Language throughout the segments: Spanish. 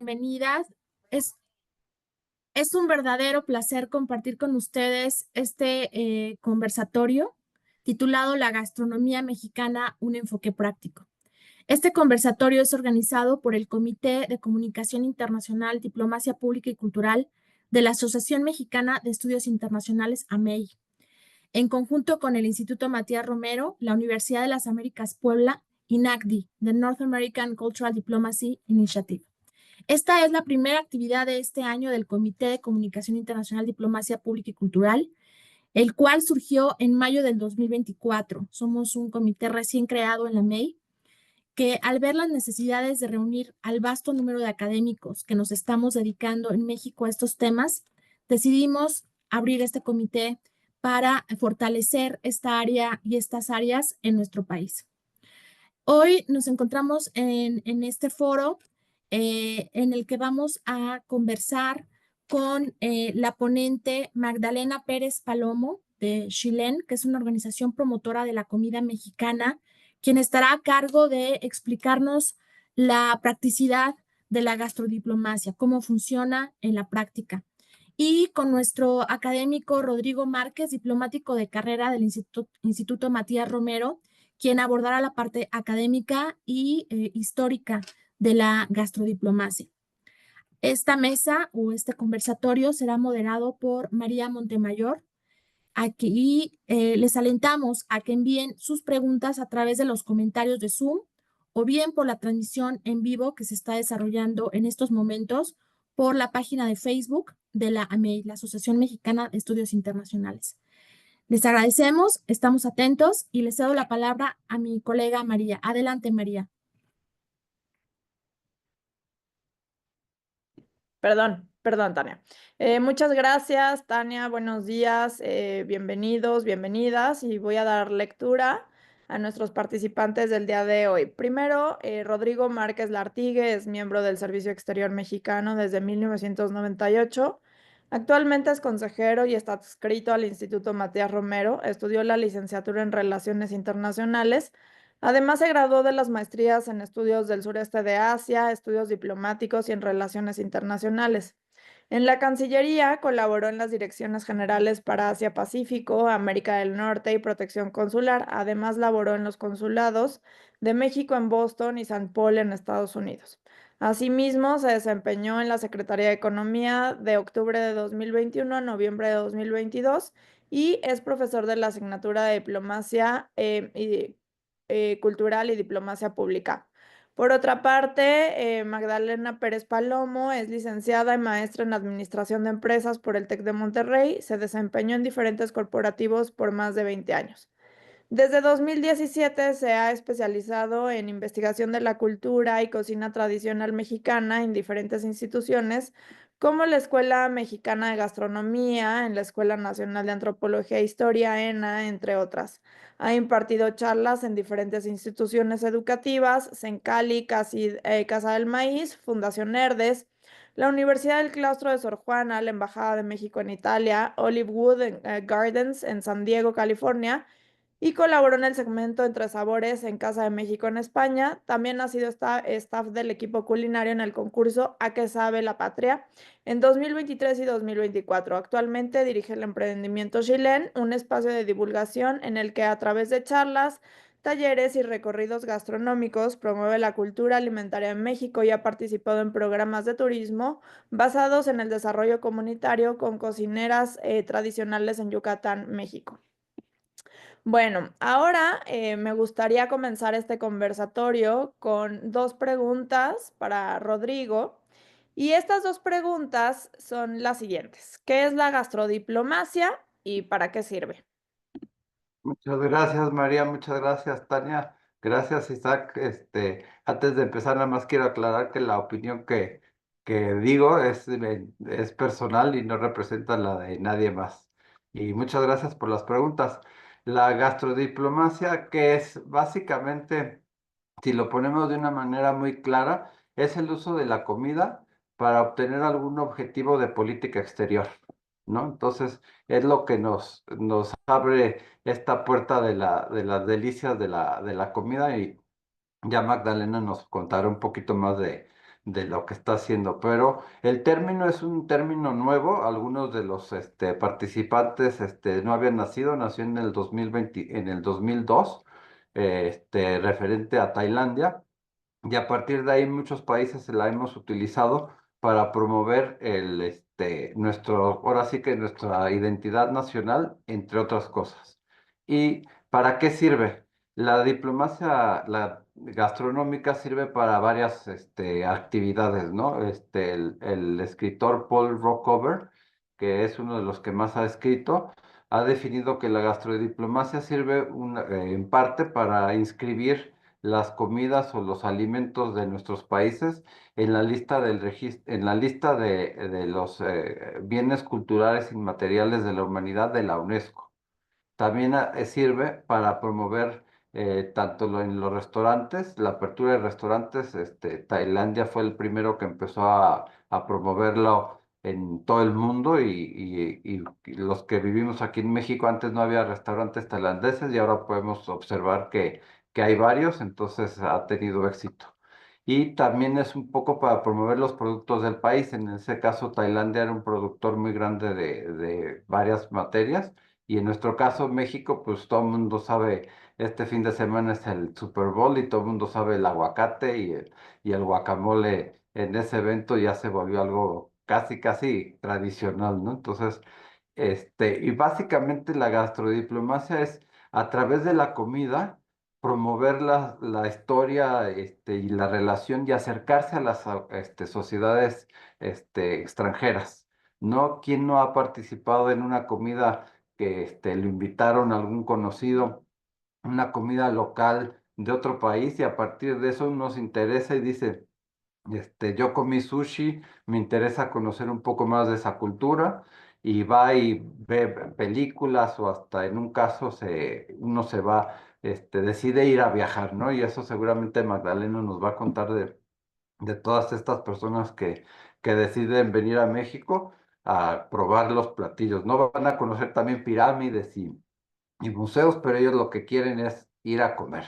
Bienvenidas. Es, es un verdadero placer compartir con ustedes este conversatorio titulado La gastronomía mexicana, un enfoque práctico. Este conversatorio es organizado por el Comité de Comunicación Internacional, Diplomacia Pública y Cultural de la Asociación Mexicana de Estudios Internacionales, AMEI, en conjunto con el Instituto Matías Romero, la Universidad de las Américas Puebla y NACDI, the North American Cultural Diplomacy Initiative. Esta es la primera actividad de este año del Comité de Comunicación Internacional, Diplomacia Pública y Cultural, el cual surgió en mayo del 2024. Somos un comité recién creado en la MEI que, al ver las necesidades de reunir al vasto número de académicos que nos estamos dedicando en México a estos temas, decidimos abrir este comité para fortalecer esta área y estas áreas en nuestro país. Hoy nos encontramos en este foro en el que vamos a conversar con la ponente Magdalena Pérez Palomo de Chilén, que es una organización promotora de la comida mexicana, quien estará a cargo de explicarnos la practicidad de la gastrodiplomacia, cómo funciona en la práctica. Y con nuestro académico Rodrigo Márquez, diplomático de carrera del Instituto Matías Romero, quien abordará la parte académica y histórica de la gastrodiplomacia. Esta mesa o este conversatorio será moderado por María Montemayor. Aquí les alentamos a que envíen sus preguntas a través de los comentarios de Zoom o bien por la transmisión en vivo que se está desarrollando en estos momentos por la página de Facebook de la AMEI, la Asociación Mexicana de Estudios Internacionales. Les agradecemos, estamos atentos y les cedo la palabra a mi colega María. Adelante, María. Perdón, Tania. Muchas gracias, Tania. Buenos días, bienvenidos, bienvenidas. Y voy a dar lectura a nuestros participantes del día de hoy. Primero, Rodrigo Márquez Lartigue es miembro del Servicio Exterior Mexicano desde 1998. Actualmente es consejero y está adscrito al Instituto Matías Romero. Estudió la licenciatura en Relaciones Internacionales. Además, se graduó de las maestrías en estudios del sureste de Asia, estudios diplomáticos y en relaciones internacionales. En la Cancillería colaboró en las direcciones generales para Asia-Pacífico, América del Norte y Protección Consular. Además, laboró en los consulados de México en Boston y San Paul en Estados Unidos. Asimismo, se desempeñó en la Secretaría de Economía de octubre de 2021 a noviembre de 2022 y es profesor de la asignatura de Diplomacia Cultural y Diplomacia Pública. Por otra parte, Magdalena Pérez Palomo es licenciada y maestra en Administración de Empresas por el TEC de Monterrey. Se desempeñó en diferentes corporativos por más de 20 años. Desde 2017 se ha especializado en investigación de la cultura y cocina tradicional mexicana en diferentes instituciones, como la Escuela Mexicana de Gastronomía, en la Escuela Nacional de Antropología e Historia, ENA, entre otras. Ha impartido charlas en diferentes instituciones educativas, Sencali, Casa del Maíz, Fundación Herdes, la Universidad del Claustro de Sor Juana, la Embajada de México en Italia, Olivewood Gardens en San Diego, California, y colaboró en el segmento Entre Sabores en Casa de México en España. También ha sido staff del equipo culinario en el concurso A qué sabe la patria en 2023 y 2024. Actualmente dirige el emprendimiento Chilén, un espacio de divulgación en el que a través de charlas, talleres y recorridos gastronómicos promueve la cultura alimentaria en México y ha participado en programas de turismo basados en el desarrollo comunitario con cocineras tradicionales en Yucatán, México. Bueno, ahora me gustaría comenzar este conversatorio con dos preguntas para Rodrigo. Y estas dos preguntas son las siguientes. ¿Qué es la gastrodiplomacia y para qué sirve? Muchas gracias, María. Muchas gracias, Tania. Gracias, Isaac. Antes de empezar, nada más quiero aclarar que la opinión que digo es personal y no representa la de nadie más. Y muchas gracias por las preguntas. La gastrodiplomacia, que es básicamente, si lo ponemos de una manera muy clara, es el uso de la comida para obtener algún objetivo de política exterior, ¿no? Entonces, es lo que nos abre esta puerta de las delicias de la comida y ya Magdalena nos contará un poquito más de lo que está haciendo. Pero el término es un término nuevo. Algunos de los participantes no habían nacido, nació en el 2020, en el 2002, referente a Tailandia. Y a partir de ahí muchos países la hemos utilizado para promover ahora sí que nuestra identidad nacional, entre otras cosas. ¿Y para qué sirve? La diplomacia, la gastronómica sirve para varias actividades, ¿no? El escritor Paul Rockover, que es uno de los que más ha escrito, ha definido que la gastrodiplomacia sirve en parte para inscribir las comidas o los alimentos de nuestros países en la lista en la lista de los bienes culturales inmateriales de la humanidad de la UNESCO. También sirve para promover tanto en los restaurantes, la apertura de restaurantes. Tailandia fue el primero que empezó a promoverlo en todo el mundo, y los que vivimos aquí en México, antes no había restaurantes tailandeses y ahora podemos observar que hay varios, entonces ha tenido éxito. Y también es un poco para promover los productos del país. En ese caso, Tailandia era un productor muy grande de varias materias, y en nuestro caso, México, pues todo el mundo sabe, este fin de semana es el Super Bowl y todo el mundo sabe el aguacate y el guacamole. En ese evento ya se volvió algo casi, casi tradicional, ¿no? Entonces, y básicamente la gastrodiplomacia es a través de la comida promover la historia, y la relación, y acercarse a las sociedades extranjeras. ¿No? ¿Quién no ha participado en una comida que lo invitaron a algún conocido, una comida local de otro país, y a partir de eso uno se interesa y dice, yo comí sushi, me interesa conocer un poco más de esa cultura, y va y ve películas, o hasta en un caso uno se va, decide ir a viajar, ¿no? Y eso seguramente Magdalena nos va a contar de todas estas personas que deciden venir a México a probar los platillos. No van a conocer también pirámides y museos, pero ellos lo que quieren es ir a comer.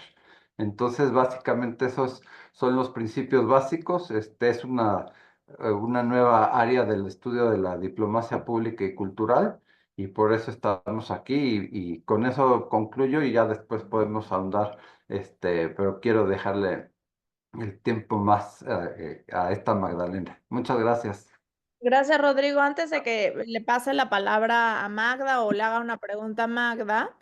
Entonces, básicamente esos son los principios básicos. Es una nueva área del estudio de la diplomacia pública y cultural, y por eso estamos aquí, y con eso concluyo, y ya después podemos ahondar, pero quiero dejarle el tiempo más a esta Magdalena. Muchas gracias. Gracias, Rodrigo. Antes de que le pase la palabra a Magda o le haga una pregunta a Magda,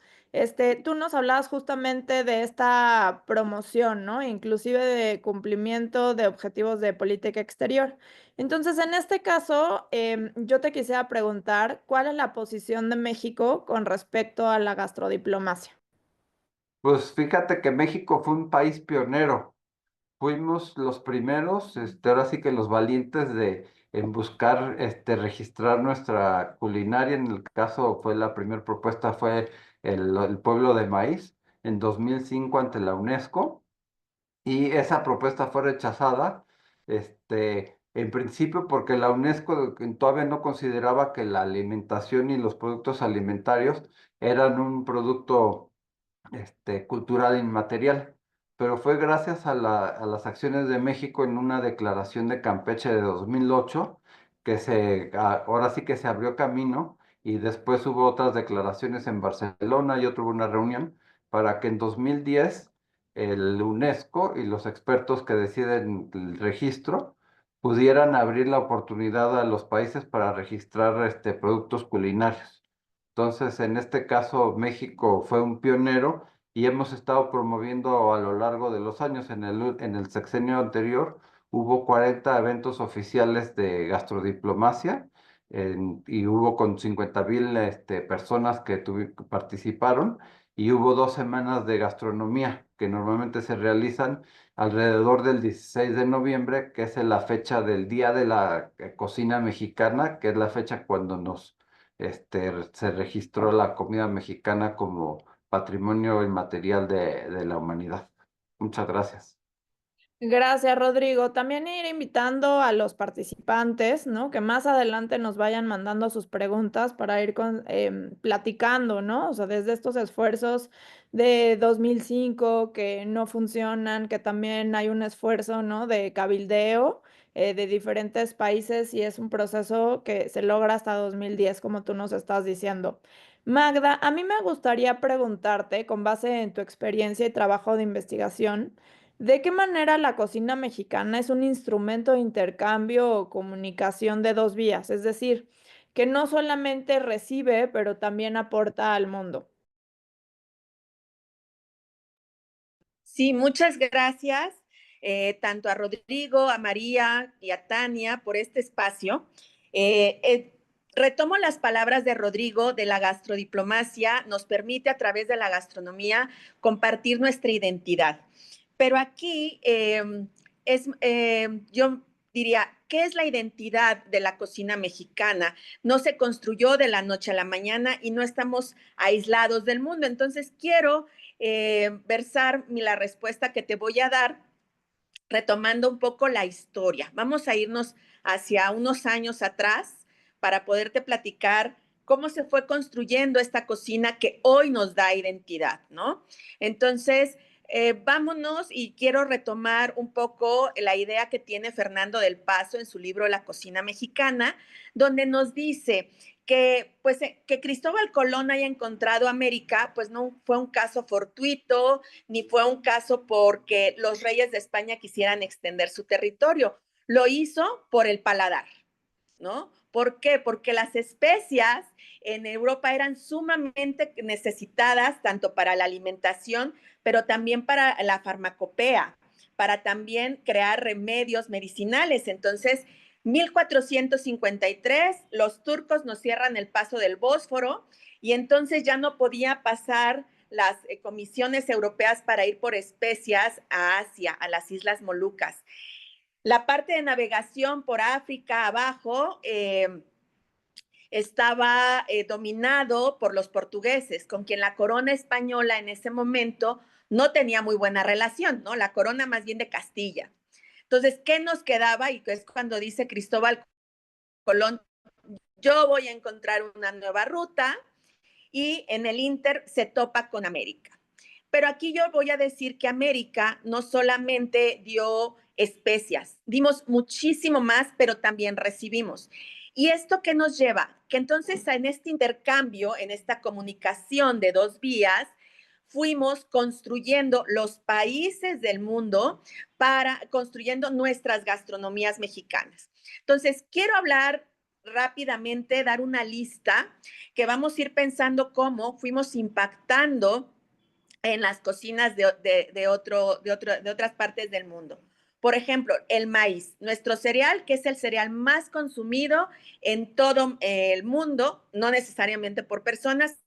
tú nos hablabas justamente de esta promoción, ¿no? Inclusive de cumplimiento de objetivos de política exterior. Entonces, en este caso, yo te quisiera preguntar, ¿cuál es la posición de México con respecto a la gastrodiplomacia? Pues fíjate que México fue un país pionero. Fuimos los primeros, ahora sí que los valientes en buscar, registrar nuestra culinaria. En el caso fue la primera propuesta, fue el pueblo de maíz en 2005 ante la UNESCO, y esa propuesta fue rechazada, en principio porque la UNESCO todavía no consideraba que la alimentación y los productos alimentarios eran un producto cultural inmaterial. Pero fue gracias a las acciones de México en una declaración de Campeche de 2008 que ahora sí que se abrió camino, y después hubo otras declaraciones en Barcelona, y hubo una reunión para que en 2010 el UNESCO y los expertos que deciden el registro pudieran abrir la oportunidad a los países para registrar productos culinarios. Entonces, en este caso, México fue un pionero, y hemos estado promoviendo a lo largo de los años. En el sexenio anterior hubo 40 eventos oficiales de gastrodiplomacia, y hubo con 50,000 personas que participaron, y hubo 2 semanas de gastronomía que normalmente se realizan alrededor del 16 de noviembre, que es la fecha del Día de la Cocina Mexicana, que es la fecha cuando se registró la comida mexicana como patrimonio inmaterial de la humanidad. Muchas gracias. Gracias, Rodrigo. También ir invitando a los participantes, ¿no? Que más adelante nos vayan mandando sus preguntas para ir platicando, ¿no? O sea, desde estos esfuerzos de 2005 que no funcionan, que también hay un esfuerzo, ¿no? De cabildeo, de diferentes países y es un proceso que se logra hasta 2010, como tú nos estás diciendo. Magda, a mí me gustaría preguntarte, con base en tu experiencia y trabajo de investigación, ¿de qué manera la cocina mexicana es un instrumento de intercambio o comunicación de dos vías? Es decir, que no solamente recibe, pero también aporta al mundo. Sí, muchas gracias, tanto a Rodrigo, a María y a Tania por este espacio. Retomo las palabras de Rodrigo de la gastrodiplomacia, nos permite a través de la gastronomía compartir nuestra identidad. Pero aquí yo diría, ¿qué es la identidad de la cocina mexicana? No se construyó de la noche a la mañana y no estamos aislados del mundo. Entonces, quiero versar la respuesta que te voy a dar retomando un poco la historia. Vamos a irnos hacia unos años atrás para poderte platicar cómo se fue construyendo esta cocina que hoy nos da identidad, ¿no? Entonces, vámonos y quiero retomar un poco la idea que tiene Fernando del Paso en su libro La cocina mexicana, donde nos dice que, pues, que Cristóbal Colón haya encontrado América, pues no fue un caso fortuito, ni fue un caso porque los reyes de España quisieran extender su territorio. Lo hizo por el paladar, ¿no? ¿Por qué? Porque las especias en Europa eran sumamente necesitadas, tanto para la alimentación, pero también para la farmacopea, para también crear remedios medicinales. Entonces, 1453, los turcos nos cierran el paso del Bósforo y entonces ya no podía pasar las comisiones europeas para ir por especias a Asia, a las Islas Molucas. La parte de navegación por África abajo estaba dominado por los portugueses, con quien la corona española en ese momento no tenía muy buena relación, ¿no? La corona más bien de Castilla. Entonces, ¿qué nos quedaba? Y es cuando dice Cristóbal Colón, yo voy a encontrar una nueva ruta y en el Inter se topa con América. Pero aquí yo voy a decir que América no solamente dio especias, dimos muchísimo más, pero también recibimos. ¿Y esto qué nos lleva? Que entonces en este intercambio, en esta comunicación de dos vías, fuimos construyendo los países del mundo para construyendo nuestras gastronomías mexicanas. Entonces, quiero hablar rápidamente, dar una lista que vamos a ir pensando cómo fuimos impactando en las cocinas de otras partes del mundo. Por ejemplo, el maíz, nuestro cereal, que es el cereal más consumido en todo el mundo, no necesariamente por personas,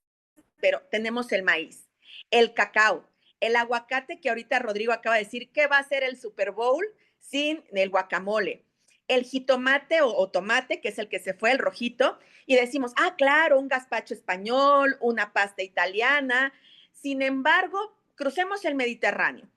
pero tenemos el maíz, el cacao, el aguacate, que ahorita Rodrigo acaba de decir que va a ser el Super Bowl sin el guacamole, el jitomate o tomate, que es el que se fue, el rojito, y decimos, ah, claro, un gazpacho español, una pasta italiana. Sin embargo, crucemos el Mediterráneo.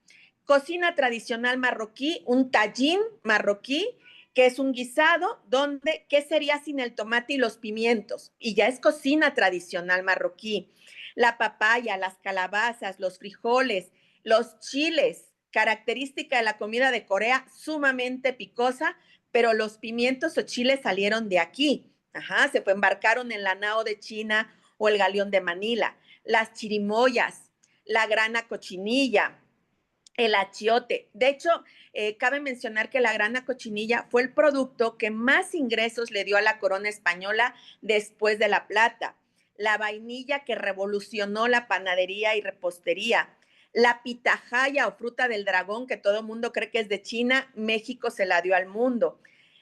Cocina tradicional marroquí, un tajín marroquí, que es un guisado donde, ¿qué sería sin el tomate y los pimientos? Y ya es cocina tradicional marroquí. La papaya, las calabazas, los frijoles, los chiles, característica de la comida de Corea, sumamente picosa, pero los pimientos o chiles salieron de aquí. Ajá, se embarcaron en la nao de China o el galeón de Manila. Las chirimoyas, la grana cochinilla, el achiote. De hecho, cabe mencionar que la grana cochinilla fue el producto que más ingresos le dio a la corona española después de la plata. La vainilla que revolucionó la panadería y repostería. La pitahaya o fruta del dragón, que todo el mundo cree que es de China, México se la dio al mundo.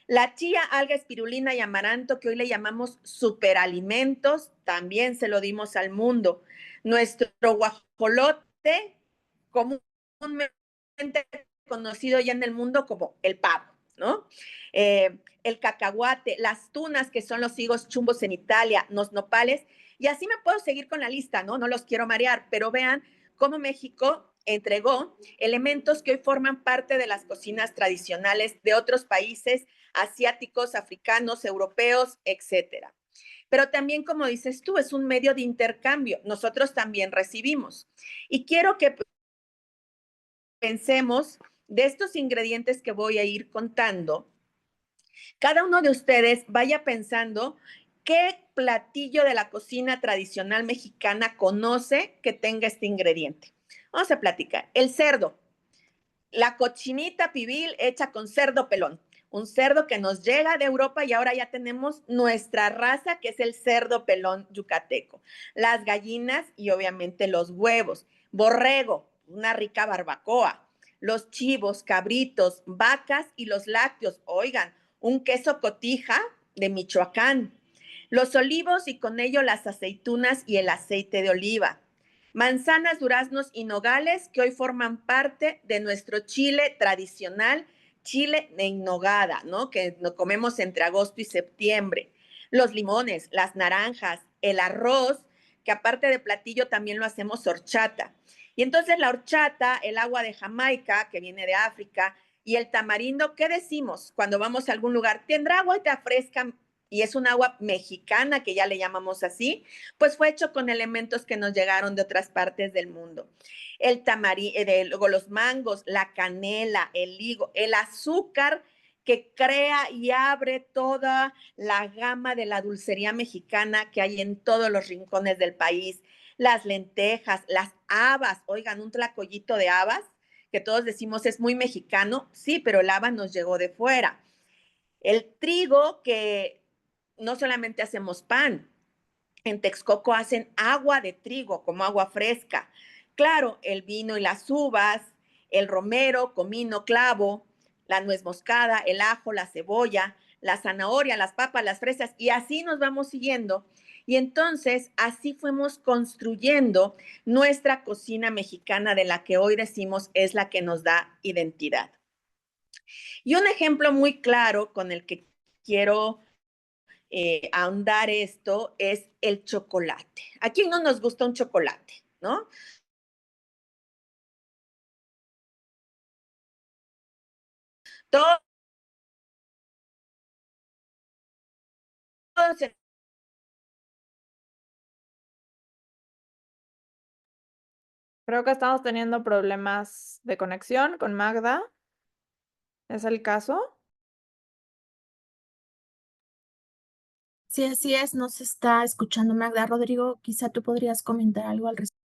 La chía, alga, espirulina y amaranto, que hoy le llamamos superalimentos, también se lo dimos al mundo. Nuestro guajolote, comúnmente conocido ya en el mundo como el pavo, ¿no? El cacahuate, las tunas, que son los higos chumbos en Italia, los nopales, y así me puedo seguir con la lista, ¿no? No los quiero marear, pero vean cómo México entregó elementos que hoy forman parte de las cocinas tradicionales de otros países asiáticos, africanos, europeos, etcétera. Pero también, como dices tú, es un medio de intercambio. Nosotros también recibimos. Y quiero que pensemos de estos ingredientes que voy a ir contando, Cada uno de ustedes vaya pensando qué platillo de la cocina tradicional mexicana conoce que tenga este ingrediente. Vamos a platicar. El cerdo, la cochinita pibil hecha con cerdo pelón, un cerdo que nos llega de Europa y ahora ya tenemos nuestra raza, que es el cerdo pelón yucateco. Las gallinas y obviamente los huevos. Borrego, una rica barbacoa. Los chivos, cabritos, vacas y los lácteos. Oigan, un queso cotija de Michoacán. Los olivos y con ello las aceitunas y el aceite de oliva. Manzanas, duraznos y nogales que hoy forman parte de nuestro chile tradicional, chile en nogada, ¿no? Que lo comemos entre agosto y septiembre. Los limones, las naranjas, el arroz, que aparte de platillo también lo hacemos horchata. Y entonces la horchata, el agua de Jamaica, que viene de África, y el tamarindo, ¿qué decimos cuando vamos a algún lugar? ¿Tendrá agua fresca? Y es un agua mexicana, que ya le llamamos así, pues fue hecho con elementos que nos llegaron de otras partes del mundo. El luego los mangos, la canela, el higo, el azúcar que crea y abre toda la gama de la dulcería mexicana que hay en todos los rincones del país. Las lentejas, las habas, oigan, un tlacoyito de habas, que todos decimos es muy mexicano, sí, pero el haba nos llegó de fuera. El trigo, que no solamente hacemos pan, en Texcoco hacen agua de trigo como agua fresca. Claro, el vino y las uvas, el romero, comino, clavo, la nuez moscada, el ajo, la cebolla, la zanahoria, las papas, las fresas, y así nos vamos siguiendo. Y entonces así fuimos construyendo nuestra cocina mexicana, de la que hoy decimos es la que nos da identidad. Y un ejemplo muy claro con el que quiero ahondar esto es el chocolate. ¿A quién no nos gusta un chocolate, no? Todos Creo que estamos teniendo problemas de conexión con Magda. ¿Es el caso? Sí, así es, no se está escuchando Magda. Rodrigo, quizá tú podrías comentar algo al respecto.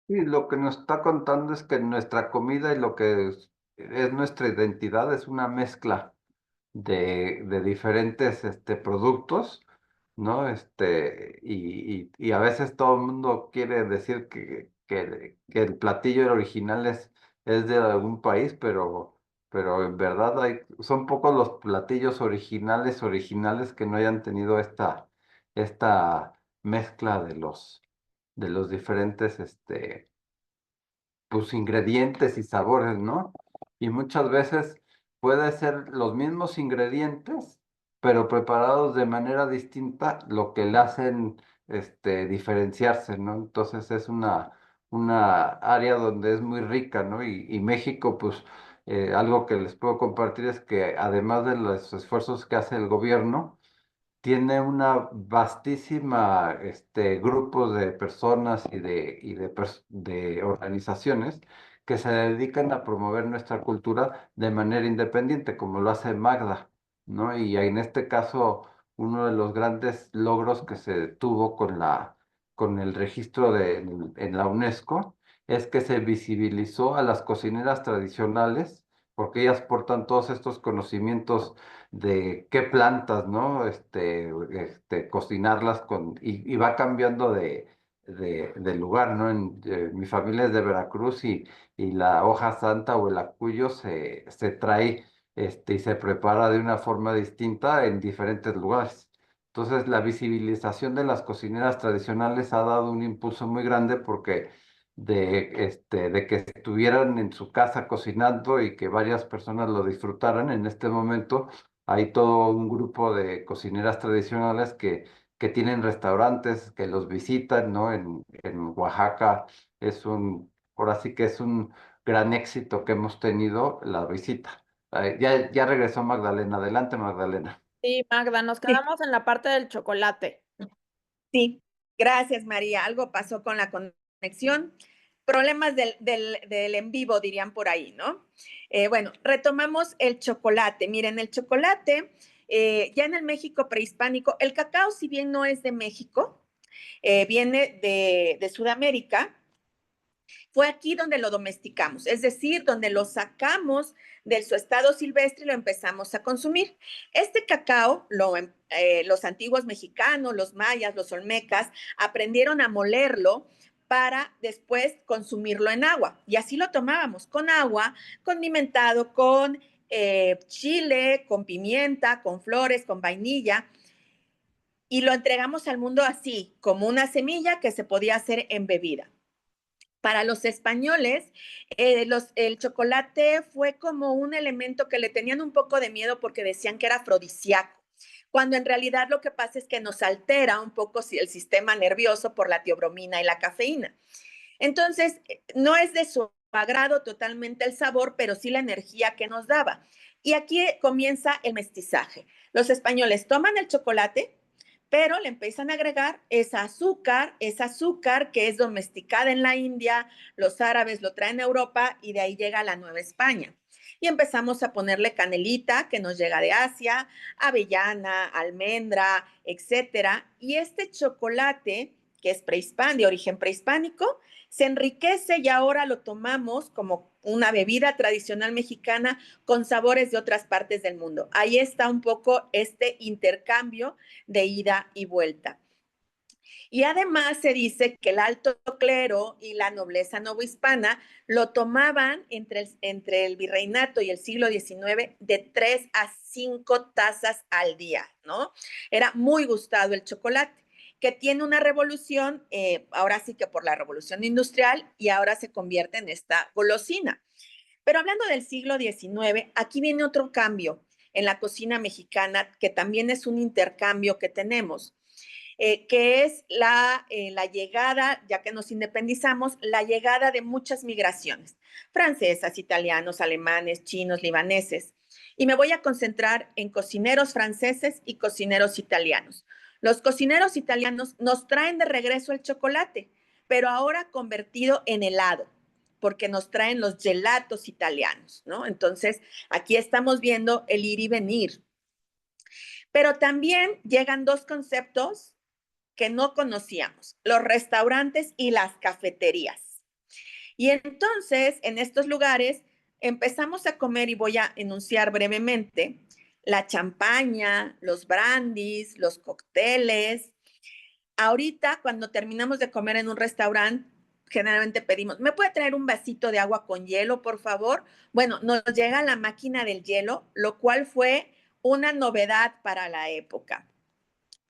Y lo que nos está contando es que nuestra comida y lo que es nuestra identidad es una mezcla de diferentes productos, ¿no? Y a veces todo el mundo quiere decir que el platillo original es de algún país, pero en verdad son pocos los platillos originales que no hayan tenido esta mezcla de los diferentes pues ingredientes y sabores, ¿no? Y muchas veces puede ser los mismos ingredientes, pero preparados de manera distinta, lo que le hacen diferenciarse, ¿no? Entonces es una área donde es muy rica, ¿no? Y México, pues, algo que les puedo compartir es que además de los esfuerzos que hace el gobierno, tiene una vastísima grupos de personas y de organizaciones que se dedican a promover nuestra cultura de manera independiente, como lo hace Magda, ¿no? Y en este caso, uno de los grandes logros que se tuvo con el registro en la UNESCO es que se visibilizó a las cocineras tradicionales, porque ellas portan todos estos conocimientos de qué plantas, ¿no? Cocinarlas y va cambiando de lugar, ¿no? Mi familia es de Veracruz y la hoja santa o el acuyo se trae, y se prepara de una forma distinta en diferentes lugares. Entonces, la visibilización de las cocineras tradicionales ha dado un impulso muy grande porque de que estuvieran en su casa cocinando y que varias personas lo disfrutaran en este momento. Hay todo un grupo de cocineras tradicionales que tienen restaurantes, que los visitan, ¿no? En Oaxaca ahora sí que es un gran éxito que hemos tenido la visita. Ya regresó Magdalena. Adelante, Magdalena. Sí, Magda, nos sí, quedamos en la parte del chocolate. sí. Gracias, María. Algo pasó con la conexión. problemas del en vivo, dirían por ahí, ¿no? Bueno, retomamos el chocolate. Miren, el chocolate, ya en el México prehispánico, el cacao, si bien no es de México, viene de Sudamérica, fue aquí donde lo domesticamos, es decir, donde lo sacamos de su estado silvestre y lo empezamos a consumir. Este cacao, los antiguos mexicanos, los mayas, los olmecas, aprendieron a molerlo para después consumirlo en agua. Y así lo tomábamos, con agua, condimentado con chile, con pimienta, con flores, con vainilla. Y lo entregamos al mundo así, como una semilla que se podía hacer en bebida. Para los españoles, el chocolate fue como un elemento que le tenían un poco de miedo porque decían que era afrodisíaco, cuando en realidad lo que pasa es que nos altera un poco el sistema nervioso por la teobromina y la cafeína. Entonces, no es de su agrado totalmente el sabor, pero sí la energía que nos daba. Y aquí comienza el mestizaje. Los españoles toman el chocolate, pero le empiezan a agregar esa azúcar que es domesticada en la India, los árabes lo traen a Europa y de ahí llega la Nueva España. Y empezamos a ponerle canelita, que nos llega de Asia, avellana, almendra, etcétera. Y este chocolate, que es de origen prehispánico, se enriquece y ahora lo tomamos como una bebida tradicional mexicana con sabores de otras partes del mundo. Ahí está un poco este intercambio de ida y vuelta. Y además se dice que el alto clero y la nobleza novohispana lo tomaban entre el virreinato y el siglo XIX de 3 a 5 tazas al día, ¿no? Era muy gustado el chocolate, que tiene una revolución, ahora sí que por la revolución industrial, y ahora se convierte en esta golosina. Pero hablando del siglo XIX, aquí viene otro cambio en la cocina mexicana, que también es un intercambio que tenemos. Que es la llegada, ya que nos independizamos, la llegada de muchas migraciones, francesas, italianos, alemanes, chinos, libaneses. Y me voy a concentrar en cocineros franceses y cocineros italianos. Los cocineros italianos nos traen de regreso el chocolate, pero ahora convertido en helado, porque nos traen los gelatos italianos, ¿no? Entonces, aquí estamos viendo el ir y venir. Pero también llegan dos conceptos que no conocíamos, los restaurantes y las cafeterías. Y entonces, en estos lugares, empezamos a comer, y voy a enunciar brevemente, la champaña, los brandies, los cócteles. Ahorita, cuando terminamos de comer en un restaurante, generalmente pedimos, ¿me puede traer un vasito de agua con hielo, por favor? Bueno, nos llega la máquina del hielo, lo cual fue una novedad para la época.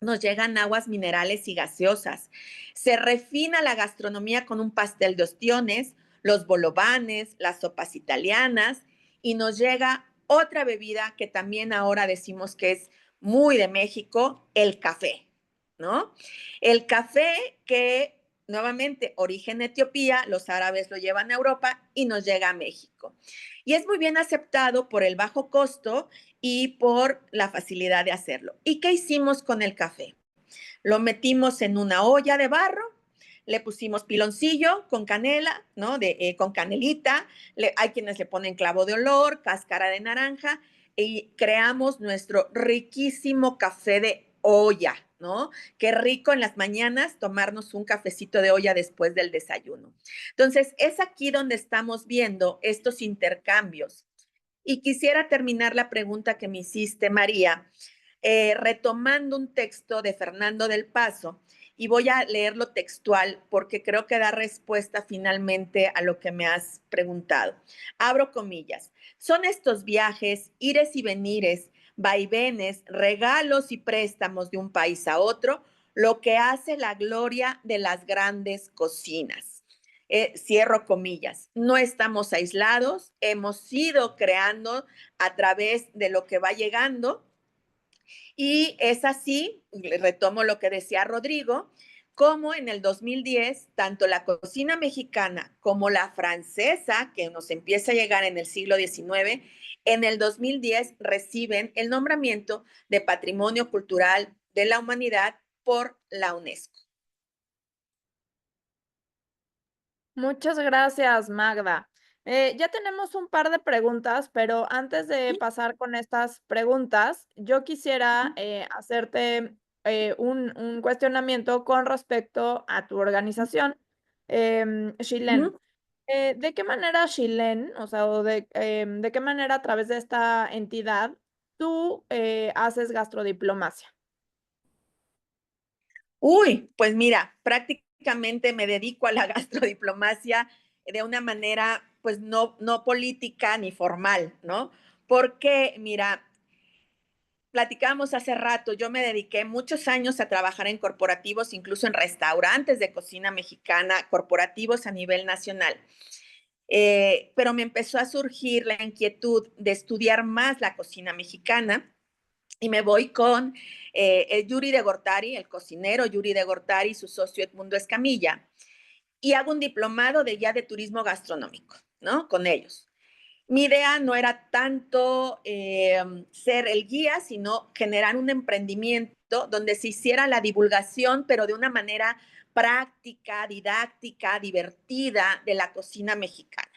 Nos llegan aguas minerales y gaseosas. Se refina la gastronomía con un pastel de ostiones, los bolovanes, las sopas italianas, y nos llega otra bebida que también ahora decimos que es muy de México, el café, ¿no? El café que nuevamente origen Etiopía, los árabes lo llevan a Europa y nos llega a México. Y es muy bien aceptado por el bajo costo y por la facilidad de hacerlo. ¿Y qué hicimos con el café? Lo metimos en una olla de barro, le pusimos piloncillo con canela, ¿no? Con canelita, hay quienes le ponen clavo de olor, cáscara de naranja, y creamos nuestro riquísimo café de olla, ¿no? Qué rico en las mañanas tomarnos un cafecito de olla después del desayuno. Entonces, es aquí donde estamos viendo estos intercambios. Y quisiera terminar la pregunta que me hiciste, María, retomando un texto de Fernando del Paso, y voy a leerlo textual porque creo que da respuesta finalmente a lo que me has preguntado. Abro comillas. Son estos viajes, ires y venires, vaivenes, regalos y préstamos de un país a otro, lo que hace la gloria de las grandes cocinas. Cierro comillas. No estamos aislados, hemos ido creando a través de lo que va llegando. Y es así, retomo lo que decía Rodrigo, como en el 2010, tanto la cocina mexicana como la francesa, que nos empieza a llegar en el siglo XIX, en el 2010 reciben el nombramiento de Patrimonio Cultural de la Humanidad por la UNESCO. Muchas gracias, Magda. Ya tenemos un par de preguntas, pero antes de Sí. pasar con estas preguntas, yo quisiera hacerte un cuestionamiento con respecto a tu organización, Chilen. Ujú. ¿De qué manera Chilen, o sea, de qué manera a través de esta entidad tú haces gastrodiplomacia? Uy, pues mira, prácticamente me dedico a la gastrodiplomacia de una manera, pues no política ni formal, ¿no? Porque, mira, platicamos hace rato, yo me dediqué muchos años a trabajar en corporativos, incluso en restaurantes de cocina mexicana, corporativos a nivel nacional. Pero me empezó a surgir la inquietud de estudiar más la cocina mexicana y me voy con el Yuri de Gortari, el cocinero Yuri de Gortari y su socio Edmundo Escamilla, y hago un diplomado de guía de turismo gastronómico, ¿no? Con ellos. Mi idea no era tanto ser el guía, sino generar un emprendimiento donde se hiciera la divulgación, pero de una manera práctica, didáctica, divertida de la cocina mexicana,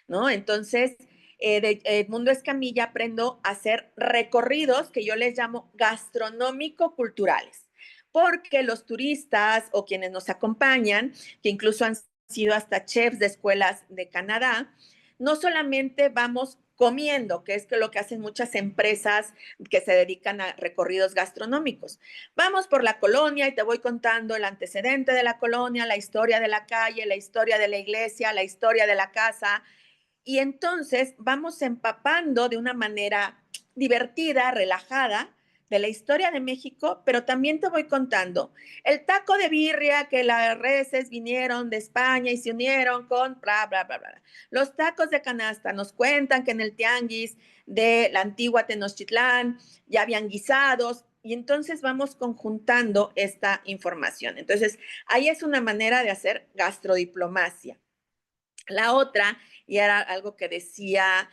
¿no? Entonces, de Edmundo Escamilla aprendo a hacer recorridos que yo les llamo gastronómico-culturales, porque los turistas o quienes nos acompañan, que incluso han sido hasta chefs de escuelas de Canadá, no solamente vamos comiendo, que es lo que hacen muchas empresas que se dedican a recorridos gastronómicos. Vamos por la colonia y te voy contando el antecedente de la colonia, la historia de la calle, la historia de la iglesia, la historia de la casa, y entonces vamos empapando de una manera divertida, relajada, de la historia de México, pero también te voy contando el taco de birria que las reses vinieron de España y se unieron con bla, bla, bla, bla. Los tacos de canasta nos cuentan que en el tianguis de la antigua Tenochtitlán ya habían guisados y entonces vamos conjuntando esta información. Entonces, ahí es una manera de hacer gastrodiplomacia. La otra, y era algo que decía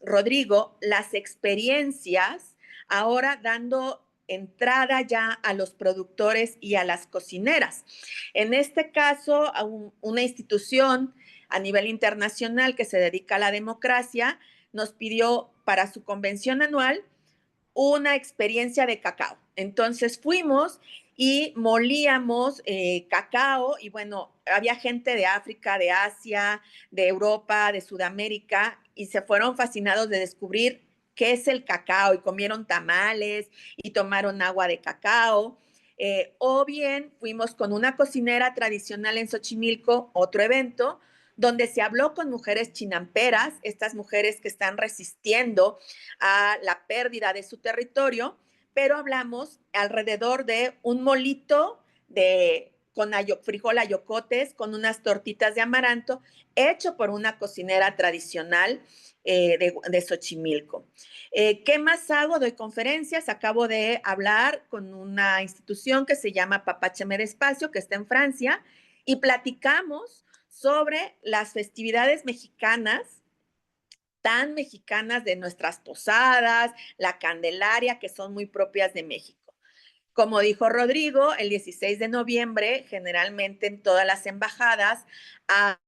Rodrigo, las experiencias ahora dando entrada ya a los productores y a las cocineras. En este caso, una institución a nivel internacional que se dedica a la democracia nos pidió para su convención anual una experiencia de cacao. Entonces fuimos y molíamos cacao y bueno, había gente de África, de Asia, de Europa, de Sudamérica y se fueron fascinados de descubrir qué es el cacao y comieron tamales y tomaron agua de cacao. O bien fuimos con una cocinera tradicional en Xochimilco, otro evento, donde se habló con mujeres chinamperas, estas mujeres que están resistiendo a la pérdida de su territorio, pero hablamos alrededor de un molito con frijol ayocotes, con unas tortitas de amaranto, hecho por una cocinera tradicional de Xochimilco. ¿Qué más hago? Doy conferencias. Acabo de hablar con una institución que se llama Papácheme Despacio, que está en Francia, y platicamos sobre las festividades mexicanas tan mexicanas de nuestras posadas, la Candelaria, que son muy propias de México. Como dijo Rodrigo, el 16 de noviembre, generalmente en todas las embajadas,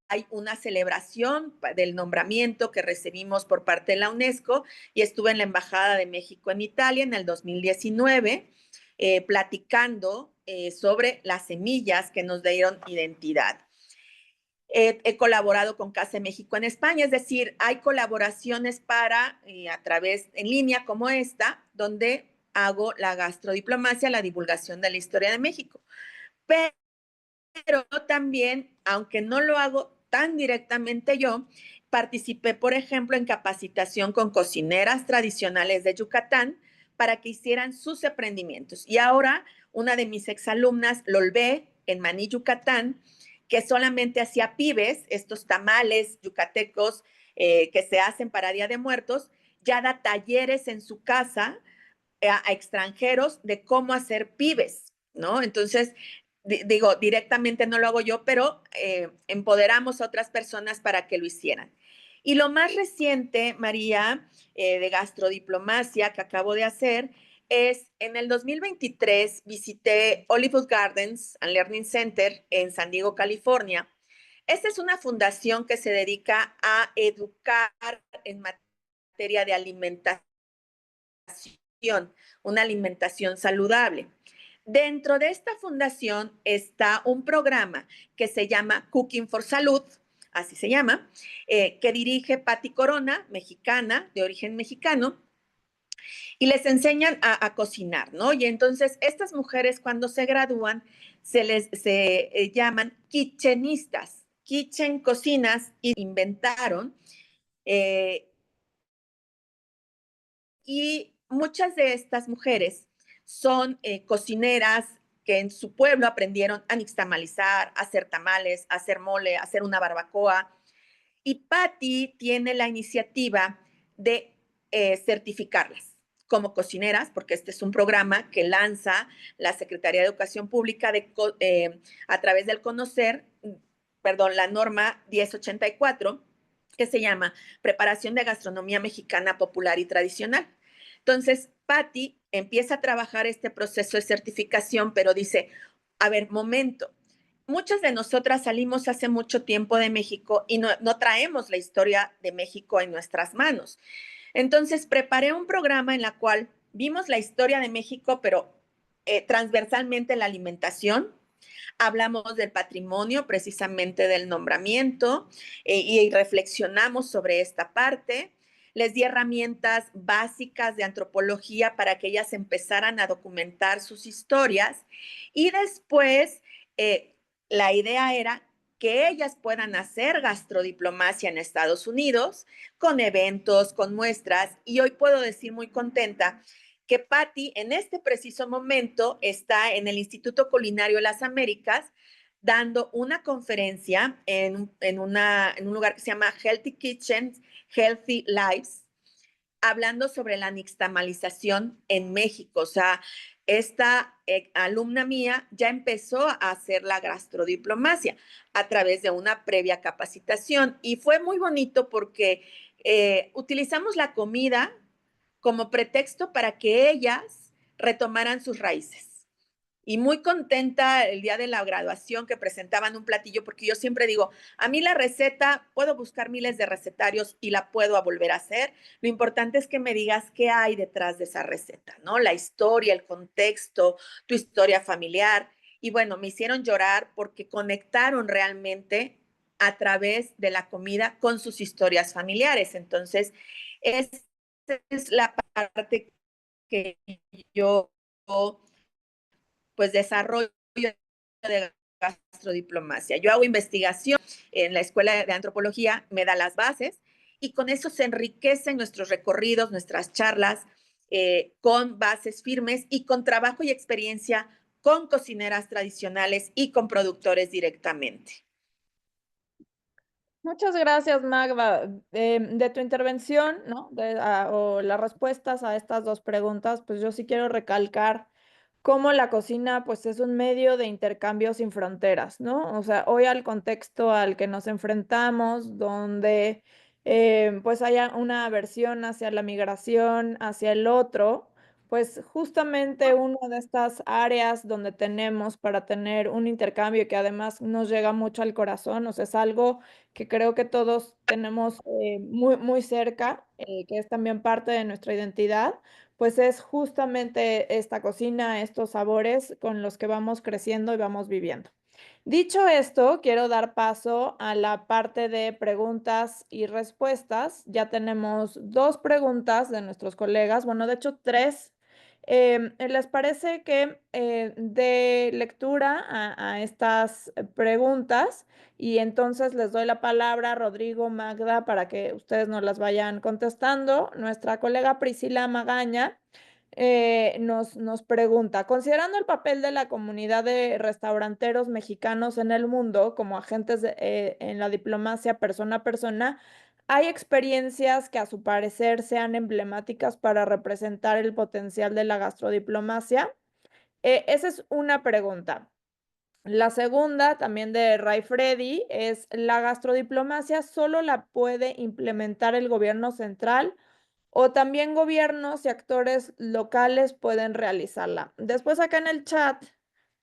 hay una celebración del nombramiento que recibimos por parte de la UNESCO y estuve en la Embajada de México en Italia en el 2019 platicando sobre las semillas que nos dieron identidad. He colaborado con Casa México en España, es decir, hay colaboraciones para, a través en línea como esta, donde hago la gastrodiplomacia, la divulgación de la historia de México. Pero también, aunque no lo hago tan directamente yo, participé, por ejemplo, en capacitación con cocineras tradicionales de Yucatán para que hicieran sus emprendimientos. Y ahora una de mis exalumnas, Lolvé, en Maní, Yucatán, que solamente hacía pibes, estos tamales yucatecos que se hacen para Día de Muertos, ya da talleres en su casa a extranjeros de cómo hacer pibes, ¿no? Entonces, digo, directamente no lo hago yo, pero empoderamos a otras personas para que lo hicieran. Y lo más reciente, María, de gastrodiplomacia que acabo de hacer, es en el 2023 visité Hollywood Gardens and Learning Center en San Diego, California, Esta es una fundación que se dedica a educar en materia de alimentación, una alimentación saludable. Dentro de esta fundación está un programa que se llama Cooking for Salud, así se llama, que dirige Patti Corona, mexicana, de origen mexicano, y les enseñan a cocinar, ¿no? Y entonces estas mujeres cuando se gradúan se llaman kitchenistas, kitchen, cocinas, y inventaron. Y muchas de estas mujeres son cocineras que en su pueblo aprendieron a nixtamalizar, a hacer tamales, a hacer mole, a hacer una barbacoa. Y Patti tiene la iniciativa de certificarlas como cocineras, porque este es un programa que lanza la Secretaría de Educación Pública a través del la norma 1084, que se llama Preparación de Gastronomía Mexicana Popular y Tradicional. Entonces, Patti empieza a trabajar este proceso de certificación, pero dice, a ver, momento, muchas de nosotras salimos hace mucho tiempo de México y no traemos la historia de México en nuestras manos. Entonces, preparé un programa en la cual vimos la historia de México, pero transversalmente la alimentación. Hablamos del patrimonio, precisamente del nombramiento, y reflexionamos sobre esta parte. Les di herramientas básicas de antropología para que ellas empezaran a documentar sus historias y después la idea era que ellas puedan hacer gastrodiplomacia en Estados Unidos con eventos, con muestras, y hoy puedo decir muy contenta que Patti en este preciso momento está en el Instituto Culinario de las Américas dando una conferencia en un lugar que se llama Healthy Kitchens, Healthy Lives, hablando sobre la nixtamalización en México. O sea, esta alumna mía ya empezó a hacer la gastrodiplomacia a través de una previa capacitación y fue muy bonito porque utilizamos la comida como pretexto para que ellas retomaran sus raíces. Y muy contenta el día de la graduación que presentaban un platillo, porque yo siempre digo, a mí la receta, puedo buscar miles de recetarios y la puedo volver a hacer. Lo importante es que me digas qué hay detrás de esa receta, ¿no? La historia, el contexto, tu historia familiar. Y bueno, me hicieron llorar porque conectaron realmente a través de la comida con sus historias familiares. Entonces, esa es la parte que yo pues desarrollo de gastrodiplomacia. Yo hago investigación en la Escuela de Antropología, me da las bases y con eso se enriquecen nuestros recorridos, nuestras charlas, con bases firmes y con trabajo y experiencia con cocineras tradicionales y con productores directamente. Muchas gracias, Magda. De tu intervención, ¿no? O las respuestas a estas dos preguntas, pues yo sí quiero recalcar cómo la cocina, pues es un medio de intercambio sin fronteras, ¿no? O sea, hoy al contexto al que nos enfrentamos, donde pues haya una aversión hacia la migración, hacia el otro, pues justamente una de estas áreas donde tenemos para tener un intercambio que además nos llega mucho al corazón, o sea, es algo que creo que todos tenemos muy, muy cerca, que es también parte de nuestra identidad, pues es justamente esta cocina, estos sabores con los que vamos creciendo y vamos viviendo. Dicho esto, quiero dar paso a la parte de preguntas y respuestas. Ya tenemos dos preguntas de nuestros colegas, bueno, de hecho tres. ¿Les parece que dé lectura a estas preguntas? Y entonces les doy la palabra a Rodrigo, Magda, para que ustedes nos las vayan contestando. Nuestra colega Priscila Magaña nos pregunta, considerando el papel de la comunidad de restauranteros mexicanos en el mundo como agentes en la diplomacia persona a persona, ¿hay experiencias que a su parecer sean emblemáticas para representar el potencial de la gastrodiplomacia? Esa es una pregunta. La segunda, también de Ray Freddy, es ¿la gastrodiplomacia solo la puede implementar el gobierno central o también gobiernos y actores locales pueden realizarla? Después acá en el chat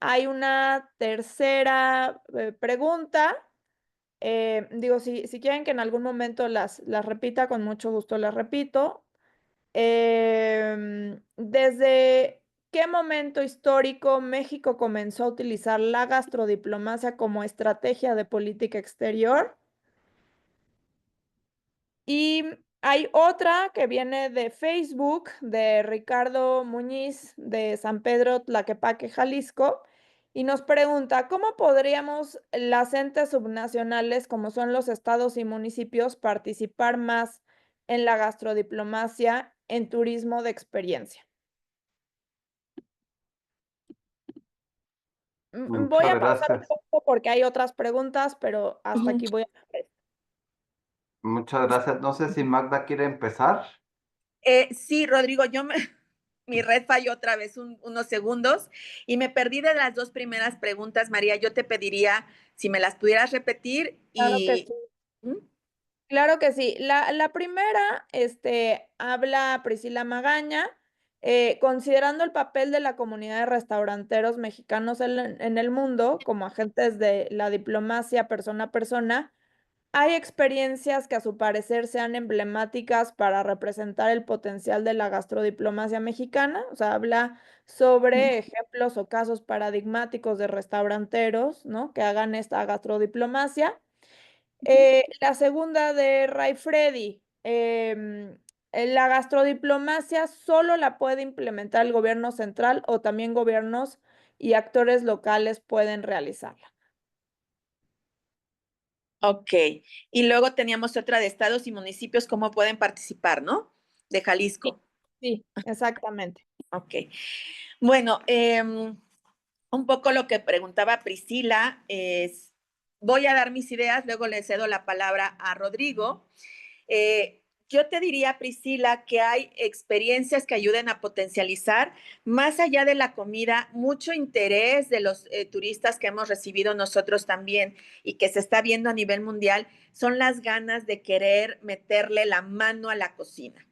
hay una tercera pregunta Digo, si quieren que en algún momento las repita, con mucho gusto las repito. ¿Desde qué momento histórico México comenzó a utilizar la gastrodiplomacia como estrategia de política exterior? Y hay otra que viene de Facebook, de Ricardo Muñiz, de San Pedro Tlaquepaque, Jalisco, y nos pregunta, ¿cómo podríamos las entes subnacionales, como son los estados y municipios, participar más en la gastrodiplomacia en turismo de experiencia? Voy Muchas a pasar un gracias. poco porque hay otras preguntas, pero hasta Ujú. aquí voy a... Muchas gracias. No sé si Magda quiere empezar. Sí, Rodrigo, mi red falló otra vez unos segundos y me perdí de las dos primeras preguntas, María. Yo te pediría si me las pudieras repetir Claro que sí. y... ¿Mm? Claro que sí. La primera, habla Priscila Magaña, considerando el papel de la comunidad de restauranteros mexicanos en el mundo como agentes de la diplomacia persona a persona, hay experiencias que a su parecer sean emblemáticas para representar el potencial de la gastrodiplomacia mexicana. O sea, habla sobre ejemplos o casos paradigmáticos de restauranteros, ¿no? Que hagan esta gastrodiplomacia. La segunda de Ray Freddy. La gastrodiplomacia solo la puede implementar el gobierno central o también gobiernos y actores locales pueden realizarla. Ok. Y luego teníamos otra de estados y municipios, ¿cómo pueden participar, no? De Sí, Jalisco. sí, exactamente. Ok. Bueno, un poco lo que preguntaba Priscila es, voy a dar mis ideas, luego le cedo la palabra a Rodrigo. Yo te diría, Priscila, que hay experiencias que ayuden a potencializar, más allá de la comida, mucho interés de los turistas que hemos recibido nosotros también y que se está viendo a nivel mundial, son las ganas de querer meterle la mano a la cocina.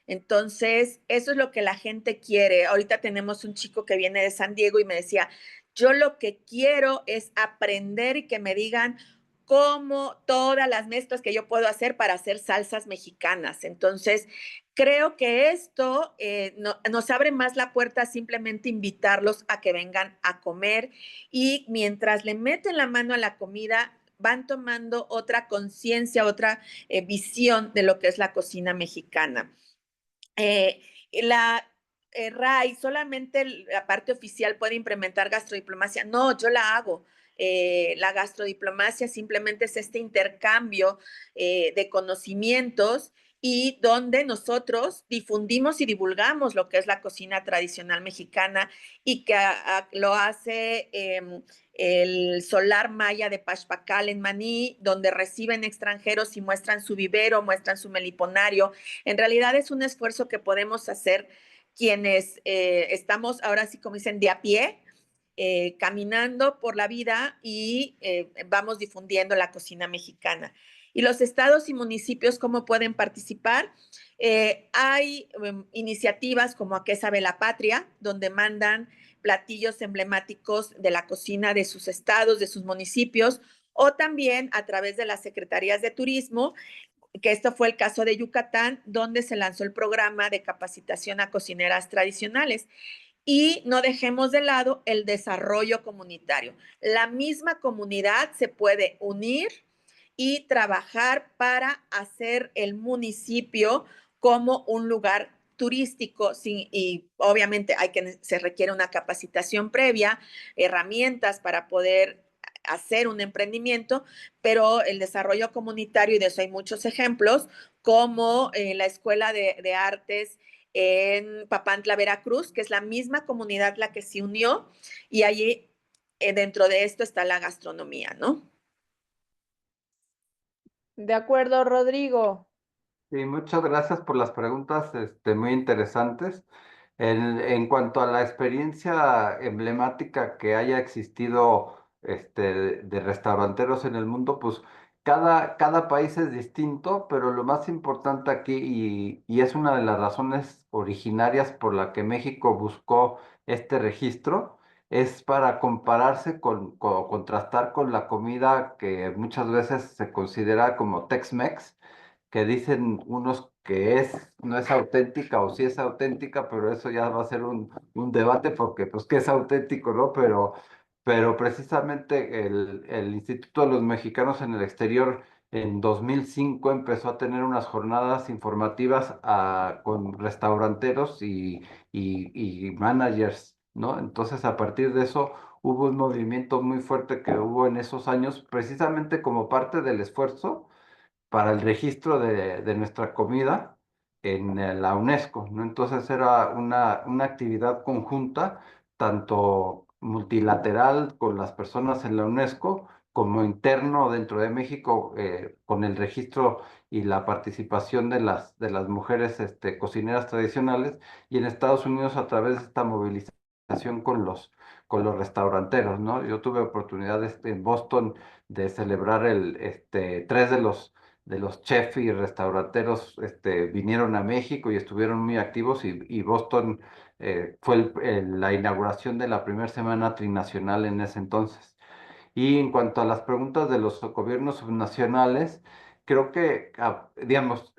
Entonces, eso es lo que la gente quiere. Ahorita tenemos un chico que viene de San Diego y me decía, yo lo que quiero es aprender y que me digan cómo todas las mezclas que yo puedo hacer para hacer salsas mexicanas. Entonces, creo que esto nos abre más la puerta a simplemente invitarlos a que vengan a comer y mientras le meten la mano a la comida, van tomando otra conciencia, otra visión de lo que es la cocina mexicana. Eh, la RAI, solamente la parte oficial puede implementar gastrodiplomacia. No, yo la hago. La gastrodiplomacia simplemente es este intercambio de conocimientos y donde nosotros difundimos y divulgamos lo que es la cocina tradicional mexicana y que lo hace el Solar Maya de Paxpacal en Maní, donde reciben extranjeros y muestran su vivero, muestran su meliponario. En realidad es un esfuerzo que podemos hacer quienes estamos ahora sí, como dicen, de a pie, caminando por la vida y vamos difundiendo la cocina mexicana. Y los estados y municipios, ¿cómo pueden participar? Hay iniciativas como A qué sabe la patria, donde mandan platillos emblemáticos de la cocina de sus estados, de sus municipios, o también a través de las secretarías de turismo, que esto fue el caso de Yucatán, donde se lanzó el programa de capacitación a cocineras tradicionales. Y no dejemos de lado el desarrollo comunitario. La misma comunidad se puede unir y trabajar para hacer el municipio como un lugar turístico y obviamente se requiere una capacitación previa, herramientas para poder hacer un emprendimiento, pero el desarrollo comunitario, y de eso hay muchos ejemplos, como la Escuela de Artes en Papantla, Veracruz, que es la misma comunidad la que se unió, y allí dentro de esto está la gastronomía, ¿no? De acuerdo, Rodrigo. Sí, muchas gracias por las preguntas, muy interesantes. En cuanto a la experiencia emblemática que haya existido, de restauranteros en el mundo, pues cada país es distinto, pero lo más importante aquí, y es una de las razones originarias por la que México buscó este registro, es para compararse contrastar con la comida que muchas veces se considera como Tex-Mex, que dicen unos que no es auténtica o sí es auténtica, pero eso ya va a ser un debate porque pues que es auténtico, ¿no? Pero precisamente el Instituto de los Mexicanos en el Exterior en 2005 empezó a tener unas jornadas informativas con restauranteros y managers, ¿no? Entonces a partir de eso hubo un movimiento muy fuerte que hubo en esos años, precisamente como parte del esfuerzo para el registro de nuestra comida en la UNESCO, ¿no? Entonces era una actividad conjunta, tanto multilateral con las personas en la UNESCO, como interno dentro de México, con el registro y la participación de las mujeres cocineras tradicionales, y en Estados Unidos a través de esta movilización con los restauranteros, ¿no? Yo tuve oportunidad en Boston de celebrar tres de los chefs y restauranteros vinieron a México y estuvieron muy activos, y Boston fue la inauguración de la primera semana trinacional en ese entonces. Y en cuanto a las preguntas de los gobiernos subnacionales, creo que, digamos,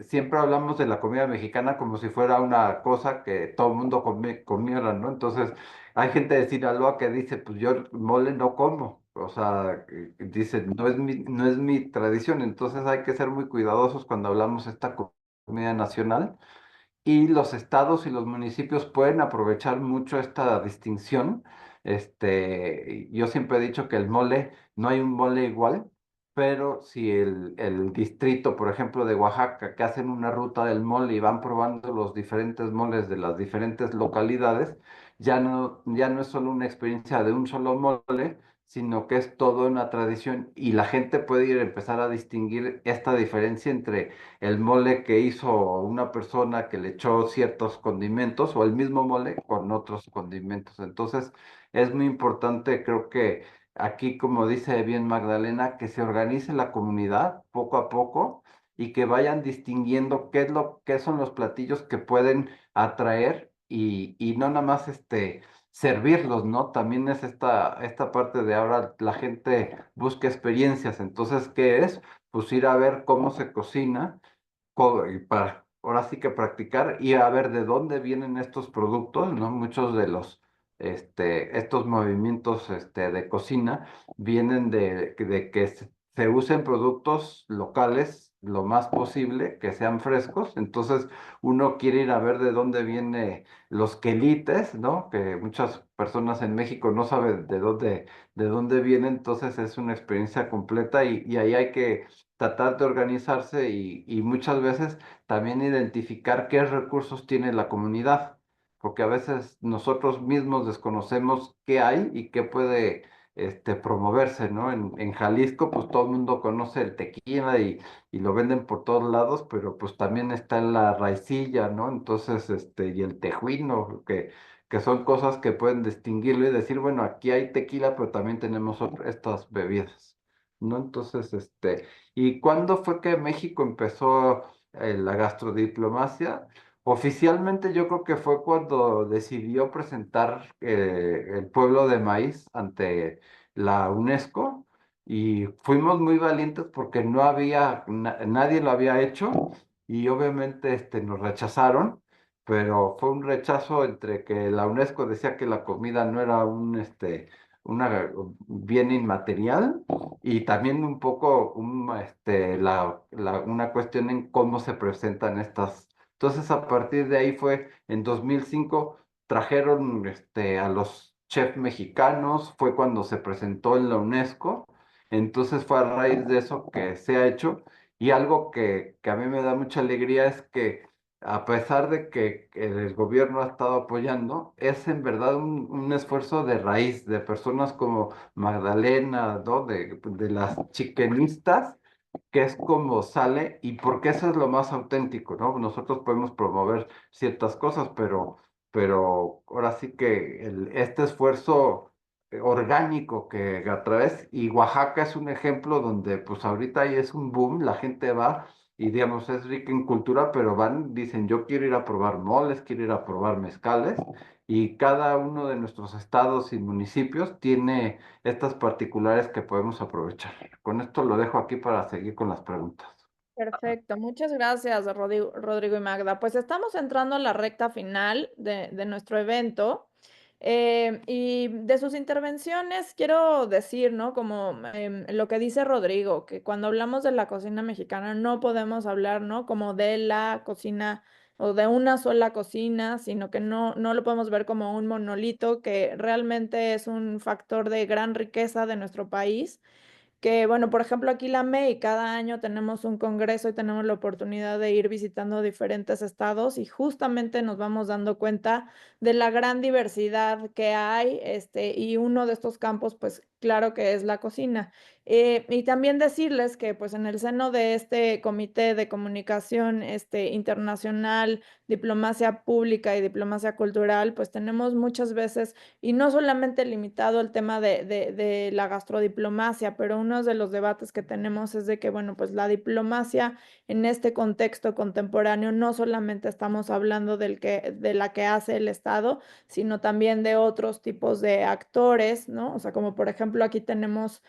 siempre hablamos de la comida mexicana como si fuera una cosa que todo el mundo comiera, ¿no? Entonces, hay gente de Sinaloa que dice, pues yo mole no como. O sea, dice, no es mi tradición. Entonces hay que ser muy cuidadosos cuando hablamos de esta comida nacional, y los estados y los municipios pueden aprovechar mucho esta distinción. Yo siempre he dicho que el mole, no hay un mole igual, pero si el distrito, por ejemplo, de Oaxaca, que hacen una ruta del mole y van probando los diferentes moles de las diferentes localidades, ya no es solo una experiencia de un solo mole, sino que es toda una tradición, y la gente puede ir a empezar a distinguir esta diferencia entre el mole que hizo una persona que le echó ciertos condimentos o el mismo mole con otros condimentos. Entonces, es muy importante, creo que aquí, como dice bien Magdalena, que se organice la comunidad poco a poco y que vayan distinguiendo qué son los platillos que pueden atraer, y no nada más servirlos, ¿no? También es esta parte de ahora la gente busca experiencias. Entonces, ¿qué es? Pues ir a ver cómo se cocina, y para ahora sí que practicar y a ver de dónde vienen estos productos, ¿no? Muchos de estos movimientos de cocina vienen de que se usen productos locales lo más posible, que sean frescos. Entonces uno quiere ir a ver de dónde vienen los quelites, ¿no? Que muchas personas en México no saben de dónde vienen. Entonces es una experiencia completa, y ahí hay que tratar de organizarse, y muchas veces también identificar qué recursos tiene la comunidad, porque a veces nosotros mismos desconocemos qué hay y qué puede promoverse, ¿no? En Jalisco, pues todo el mundo conoce el tequila y lo venden por todos lados, pero pues también está la raicilla, ¿no? Entonces, y el tejuino, que son cosas que pueden distinguirlo y decir, bueno, aquí hay tequila, pero también tenemos estas bebidas, ¿no? Entonces, ¿y cuándo fue que México empezó la gastrodiplomacia? Oficialmente yo creo que fue cuando decidió presentar el pueblo de maíz ante la UNESCO, y fuimos muy valientes porque no había, nadie lo había hecho, y obviamente nos rechazaron, pero fue un rechazo entre que la UNESCO decía que la comida no era un bien inmaterial, y también un poco una cuestión en cómo se presentan estas. Entonces, a partir de ahí en 2005 trajeron a los chefs mexicanos, fue cuando se presentó en la UNESCO. Entonces fue a raíz de eso que se ha hecho, y algo que a mí me da mucha alegría es que, a pesar de que el gobierno ha estado apoyando, es en verdad un esfuerzo de raíz, de personas como Magdalena, ¿no? De las chiquenistas, que es como sale, y porque eso es lo más auténtico, ¿no? Nosotros podemos promover ciertas cosas, pero ahora sí que este esfuerzo orgánico que a través, y Oaxaca es un ejemplo donde pues ahorita ahí es un boom, la gente va y digamos, es rica en cultura, pero van, dicen, yo quiero ir a probar moles, quiero ir a probar mezcales, y cada uno de nuestros estados y municipios tiene estas particulares que podemos aprovechar. Con esto lo dejo aquí para seguir con las preguntas. Perfecto, muchas gracias, Rodrigo y Magda. Pues estamos entrando a la recta final de nuestro evento. Y de sus intervenciones quiero decir, ¿no? Como lo que dice Rodrigo, que cuando hablamos de la cocina mexicana no podemos hablar, ¿no? Como de la cocina o de una sola cocina, sino que no lo podemos ver como un monolito, que realmente es un factor de gran riqueza de nuestro país. Que bueno, por ejemplo, aquí la MEI, cada año tenemos un congreso y tenemos la oportunidad de ir visitando diferentes estados y justamente nos vamos dando cuenta de la gran diversidad que hay, y uno de estos campos, pues claro que es la cocina. Y también decirles que pues en el seno de este comité de comunicación internacional, diplomacia pública y diplomacia cultural, pues tenemos muchas veces, y no solamente limitado el tema de la gastrodiplomacia, pero uno de los debates que tenemos es de que, bueno, pues la diplomacia en este contexto contemporáneo no solamente estamos hablando de la que hace el Estado, sino también de otros tipos de actores, ¿no? O sea, como por ejemplo aquí tenemos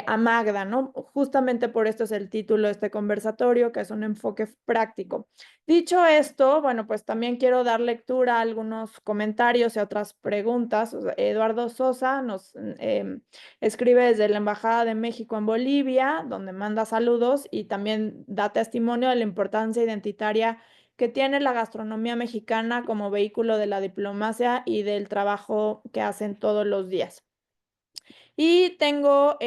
a Magda, ¿no? Justamente por esto es el título de este conversatorio, que es un enfoque práctico. Dicho esto, bueno, pues también quiero dar lectura a algunos comentarios y a otras preguntas. O sea, Eduardo Sosa nos escribe desde la Embajada de México en Bolivia, donde manda saludos y también da testimonio de la importancia identitaria que tiene la gastronomía mexicana como vehículo de la diplomacia y del trabajo que hacen todos los días. Y tengo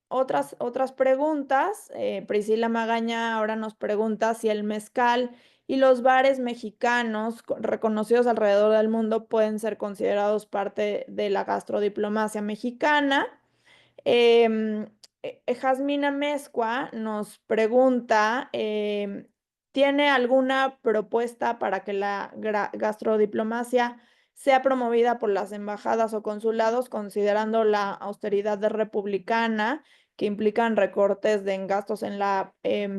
otras preguntas. Priscila Magaña ahora nos pregunta si el mezcal y los bares mexicanos reconocidos alrededor del mundo pueden ser considerados parte de la gastrodiplomacia mexicana. Em, Jasmina Mezcua nos pregunta, ¿tiene alguna propuesta para que la gastrodiplomacia sea promovida por las embajadas o consulados, considerando la austeridad republicana que implican recortes en gastos en la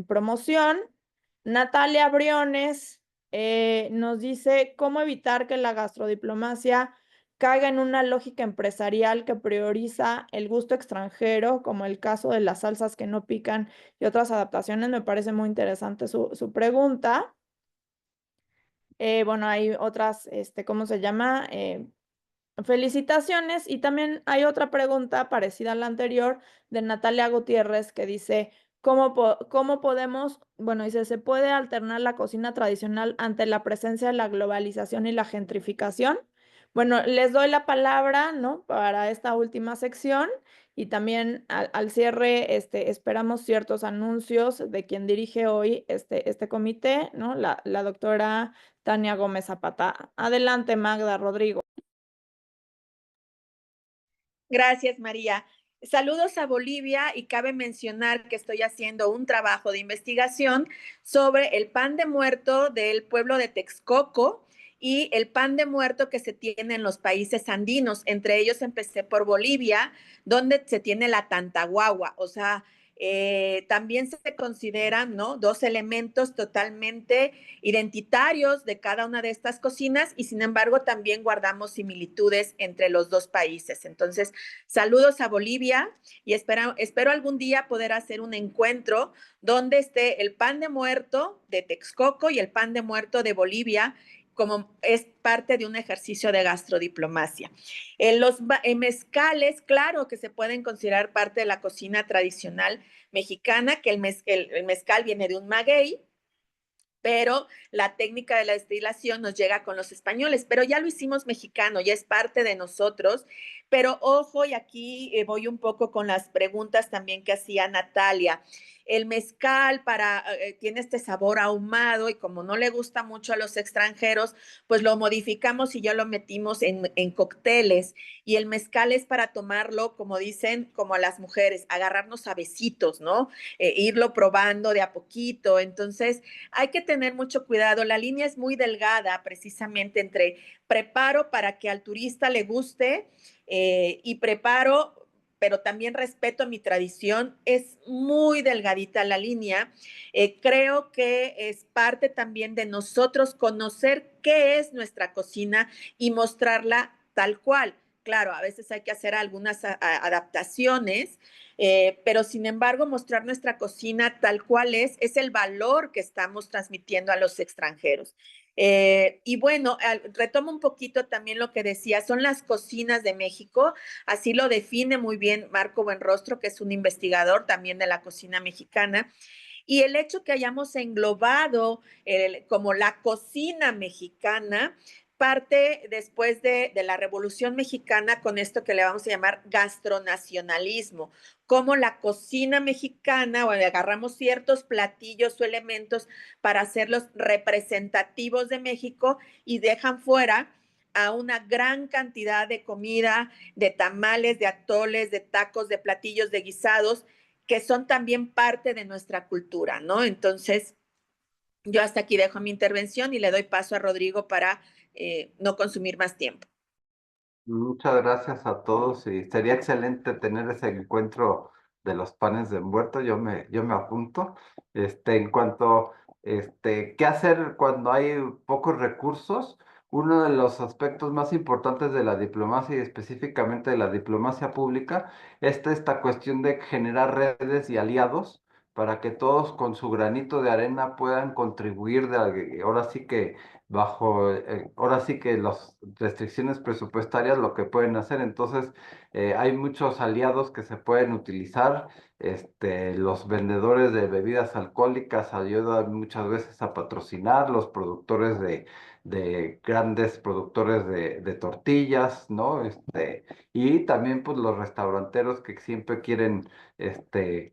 promoción? Natalia Briones nos dice, ¿cómo evitar que la gastrodiplomacia caiga en una lógica empresarial que prioriza el gusto extranjero, como el caso de las salsas que no pican y otras adaptaciones? Me parece muy interesante su pregunta. Bueno, hay otras, ¿cómo se llama? Felicitaciones. Y también hay otra pregunta parecida a la anterior de Natalia Gutiérrez que dice, ¿cómo podemos, bueno, dice, ¿se puede alternar la cocina tradicional ante la presencia de la globalización y la gentrificación? Bueno, les doy la palabra, ¿no? Para esta última sección y también al cierre, esperamos ciertos anuncios de quien dirige hoy este comité, ¿no? La doctora Tania Gómez Zapata. Adelante, Magda, Rodrigo. Gracias, María. Saludos a Bolivia y cabe mencionar que estoy haciendo un trabajo de investigación sobre el pan de muerto del pueblo de Texcoco y el pan de muerto que se tiene en los países andinos. Entre ellos empecé por Bolivia, donde se tiene la tantahuahua, o sea, también se consideran, ¿no?, dos elementos totalmente identitarios de cada una de estas cocinas y sin embargo también guardamos similitudes entre los dos países. Entonces, saludos a Bolivia y espero algún día poder hacer un encuentro donde esté el pan de muerto de Texcoco y el pan de muerto de Bolivia, como es parte de un ejercicio de gastrodiplomacia. Los mezcales, claro que se pueden considerar parte de la cocina tradicional mexicana, que el mezcal viene de un maguey, pero la técnica de la destilación nos llega con los españoles, pero ya lo hicimos mexicano, ya es parte de nosotros. Pero ojo, y aquí voy un poco con las preguntas también que hacía Natalia. El mezcal tiene este sabor ahumado y como no le gusta mucho a los extranjeros, pues lo modificamos y ya lo metimos en cócteles. Y el mezcal es para tomarlo, como dicen, como a las mujeres, agarrarnos a besitos, ¿no? Irlo probando de a poquito. Entonces, hay que tener mucho cuidado. La línea es muy delgada precisamente entre preparo para que al turista le guste y preparo pero también respeto mi tradición. Es muy delgadita la línea. Creo que es parte también de nosotros conocer qué es nuestra cocina y mostrarla tal cual. Claro, a veces hay que hacer algunas adaptaciones, pero sin embargo mostrar nuestra cocina tal cual es el valor que estamos transmitiendo a los extranjeros. Y bueno, retomo un poquito también lo que decía, son las cocinas de México, así lo define muy bien Marco Buenrostro, que es un investigador también de la cocina mexicana. Y el hecho que hayamos englobado como la cocina mexicana parte después de la Revolución Mexicana con esto que le vamos a llamar gastronacionalismo, como la cocina mexicana, o agarramos ciertos platillos o elementos para hacerlos representativos de México y dejan fuera a una gran cantidad de comida, de tamales, de atoles, de tacos, de platillos, de guisados, que son también parte de nuestra cultura, ¿no? Entonces, yo hasta aquí dejo mi intervención y le doy paso a Rodrigo para no consumir más tiempo. Muchas gracias a todos y sería excelente tener ese encuentro de los panes de envuelto. Yo me apunto. En cuanto, qué hacer cuando hay pocos recursos, uno de los aspectos más importantes de la diplomacia y específicamente de la diplomacia pública es esta cuestión de generar redes y aliados para que todos con su granito de arena puedan contribuir ahora sí que ahora sí que las restricciones presupuestarias lo que pueden hacer. Entonces, hay muchos aliados que se pueden utilizar. Los vendedores de bebidas alcohólicas ayudan muchas veces a patrocinar, los productores de grandes productores de tortillas, ¿no? Y también pues los restauranteros que siempre quieren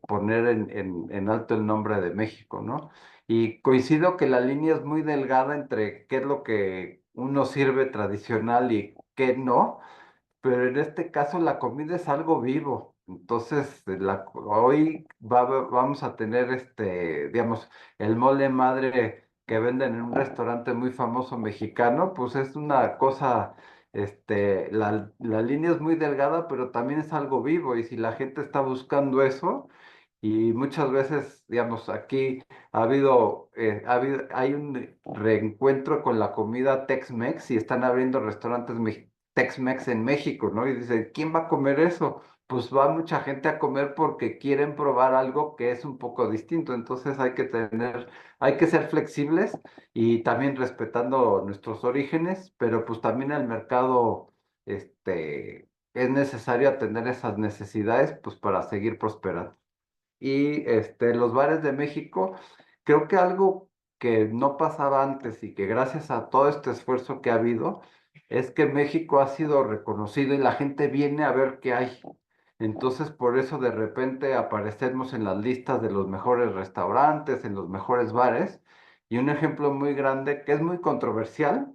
poner en alto el nombre de México, ¿no? Y coincido que la línea es muy delgada entre qué es lo que uno sirve tradicional y qué no, pero en este caso la comida es algo vivo. Entonces, hoy vamos a tener digamos, el mole madre que venden en un restaurante muy famoso mexicano, pues es una cosa, la línea es muy delgada, pero también es algo vivo. Y si la gente está buscando eso, y muchas veces, digamos, aquí hay un reencuentro con la comida Tex-Mex y están abriendo restaurantes Tex-Mex en México, ¿no? Y dicen, ¿quién va a comer eso? Pues va mucha gente a comer porque quieren probar algo que es un poco distinto. Entonces hay que ser flexibles y también respetando nuestros orígenes, pero pues también el mercado, es necesario atender esas necesidades, pues para seguir prosperando. Y los bares de México, creo que algo que no pasaba antes y que gracias a todo este esfuerzo que ha habido, es que México ha sido reconocido y la gente viene a ver qué hay. Entonces, por eso de repente aparecemos en las listas de los mejores restaurantes, en los mejores bares. Y un ejemplo muy grande, que es muy controversial,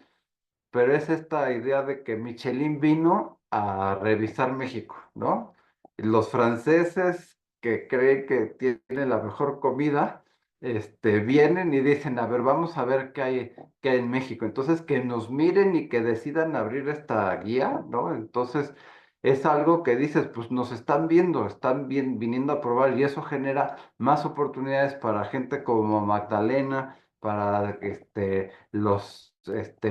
pero es esta idea de que Michelin vino a revisar México, ¿no? Los franceses que creen que tienen la mejor comida, vienen y dicen, a ver, vamos a ver qué hay en México. Entonces, que nos miren y que decidan abrir esta guía, ¿no? Entonces, es algo que dices, pues nos están viendo, viniendo a probar y eso genera más oportunidades para gente como Magdalena, para los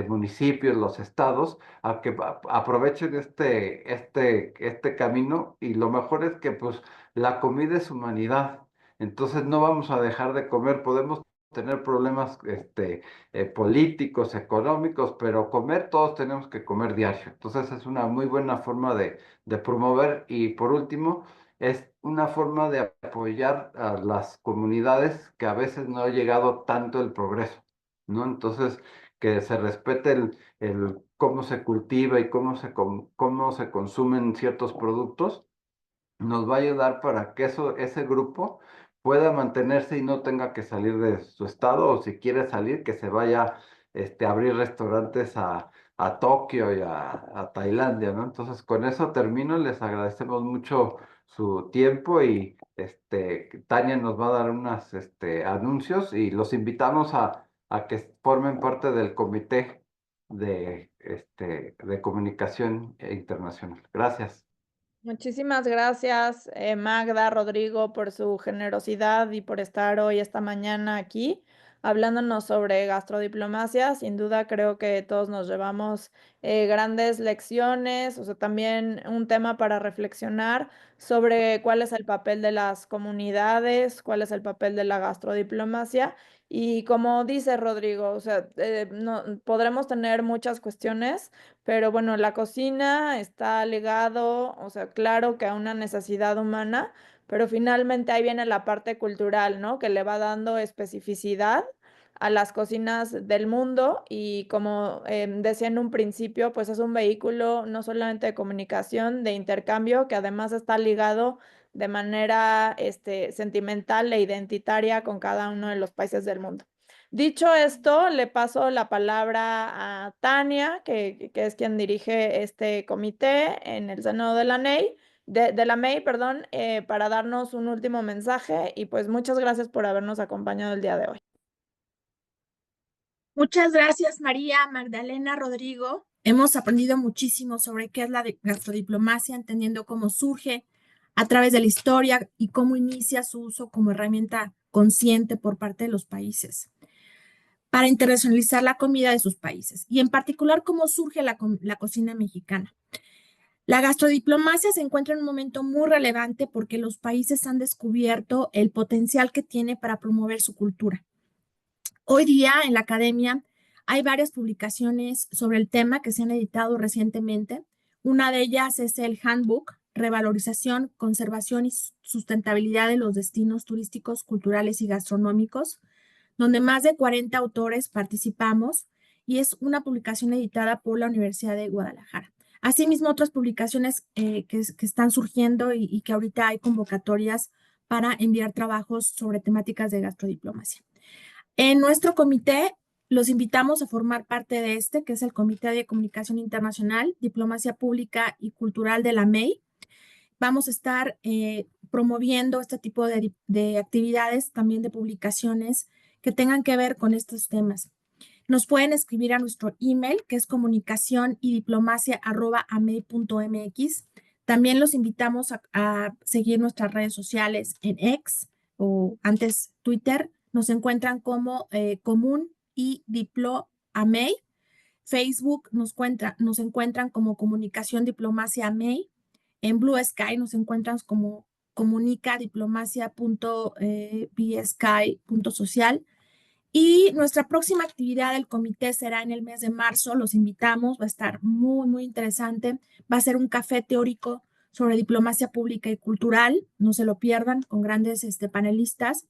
municipios, los estados, a que aprovechen este camino y lo mejor es que pues la comida es humanidad, entonces no vamos a dejar de comer, podemos tener problemas políticos, económicos, pero comer todos tenemos que comer diario, entonces es una muy buena forma de promover y por último es una forma de apoyar a las comunidades que a veces no ha llegado tanto el progreso, ¿no? Entonces, que se respete el cómo se cultiva y cómo se consumen ciertos productos, nos va a ayudar para que ese grupo pueda mantenerse y no tenga que salir de su estado, o si quiere salir, que se vaya a abrir restaurantes a Tokio y a Tailandia, ¿no? Entonces, con eso termino, les agradecemos mucho su tiempo y Tania nos va a dar unos anuncios y los invitamos a que formen parte del comité de comunicación internacional. Gracias. Muchísimas gracias, Magda, Rodrigo, por su generosidad y por estar hoy, esta mañana aquí, hablándonos sobre gastrodiplomacia. Sin duda creo que todos nos llevamos grandes lecciones, o sea, también un tema para reflexionar sobre cuál es el papel de las comunidades, cuál es el papel de la gastrodiplomacia. Y como dice Rodrigo, o sea, podremos tener muchas cuestiones, pero bueno, la cocina está ligado, o sea, claro que a una necesidad humana, pero finalmente ahí viene la parte cultural, ¿no? Que le va dando especificidad a las cocinas del mundo y como decía en un principio, pues es un vehículo no solamente de comunicación, de intercambio, que además está ligado de manera sentimental e identitaria con cada uno de los países del mundo. Dicho esto, le paso la palabra a Tania, que es quien dirige este comité en el seno de la NEI, de la MEI, perdón, para darnos un último mensaje y pues muchas gracias por habernos acompañado el día de hoy. Muchas gracias, María, Magdalena, Rodrigo. Hemos aprendido muchísimo sobre qué es la gastrodiplomacia, entendiendo cómo surge a través de la historia y cómo inicia su uso como herramienta consciente por parte de los países para internacionalizar la comida de sus países y en particular cómo surge la cocina mexicana. La gastrodiplomacia se encuentra en un momento muy relevante porque los países han descubierto el potencial que tiene para promover su cultura. Hoy día en la academia hay varias publicaciones sobre el tema que se han editado recientemente. Una de ellas es el Handbook, Revalorización, Conservación y Sustentabilidad de los Destinos Turísticos, Culturales y Gastronómicos, donde más de 40 autores participamos y es una publicación editada por la Universidad de Guadalajara. Asimismo, otras publicaciones que están surgiendo y que ahorita hay convocatorias para enviar trabajos sobre temáticas de gastrodiplomacia. En nuestro comité los invitamos a formar parte de que es el Comité de Comunicación Internacional, Diplomacia Pública y Cultural de la MEI. Vamos a estar promoviendo este tipo de actividades, también de publicaciones que tengan que ver con estos temas. Nos pueden escribir a nuestro email, que es comunicacionyDiplomacia@amei.mx. También los invitamos a seguir nuestras redes sociales en X o antes Twitter. Nos encuentran como Común y Diplo-Amei. Facebook nos encuentran como Comunicación Diplomacia Amei. En Blue Sky nos encuentran como comunicadiplomacia.bsky.social. Y nuestra próxima actividad del comité será en el mes de marzo. Los invitamos, va a estar muy, muy interesante. Va a ser un café teórico sobre diplomacia pública y cultural. No se lo pierdan, con grandes panelistas,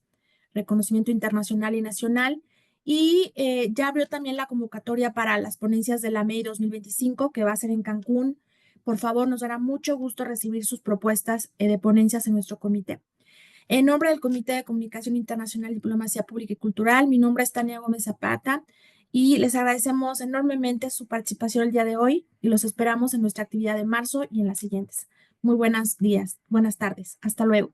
reconocimiento internacional y nacional. Y ya abrió también la convocatoria para las ponencias de la MEI 2025, que va a ser en Cancún. Por favor, nos dará mucho gusto recibir sus propuestas de ponencias en nuestro comité. En nombre del Comité de Comunicación Internacional, Diplomacia Pública y Cultural, mi nombre es Tania Gómez Zapata y les agradecemos enormemente su participación el día de hoy y los esperamos en nuestra actividad de marzo y en las siguientes. Muy buenos días, buenas tardes. Hasta luego.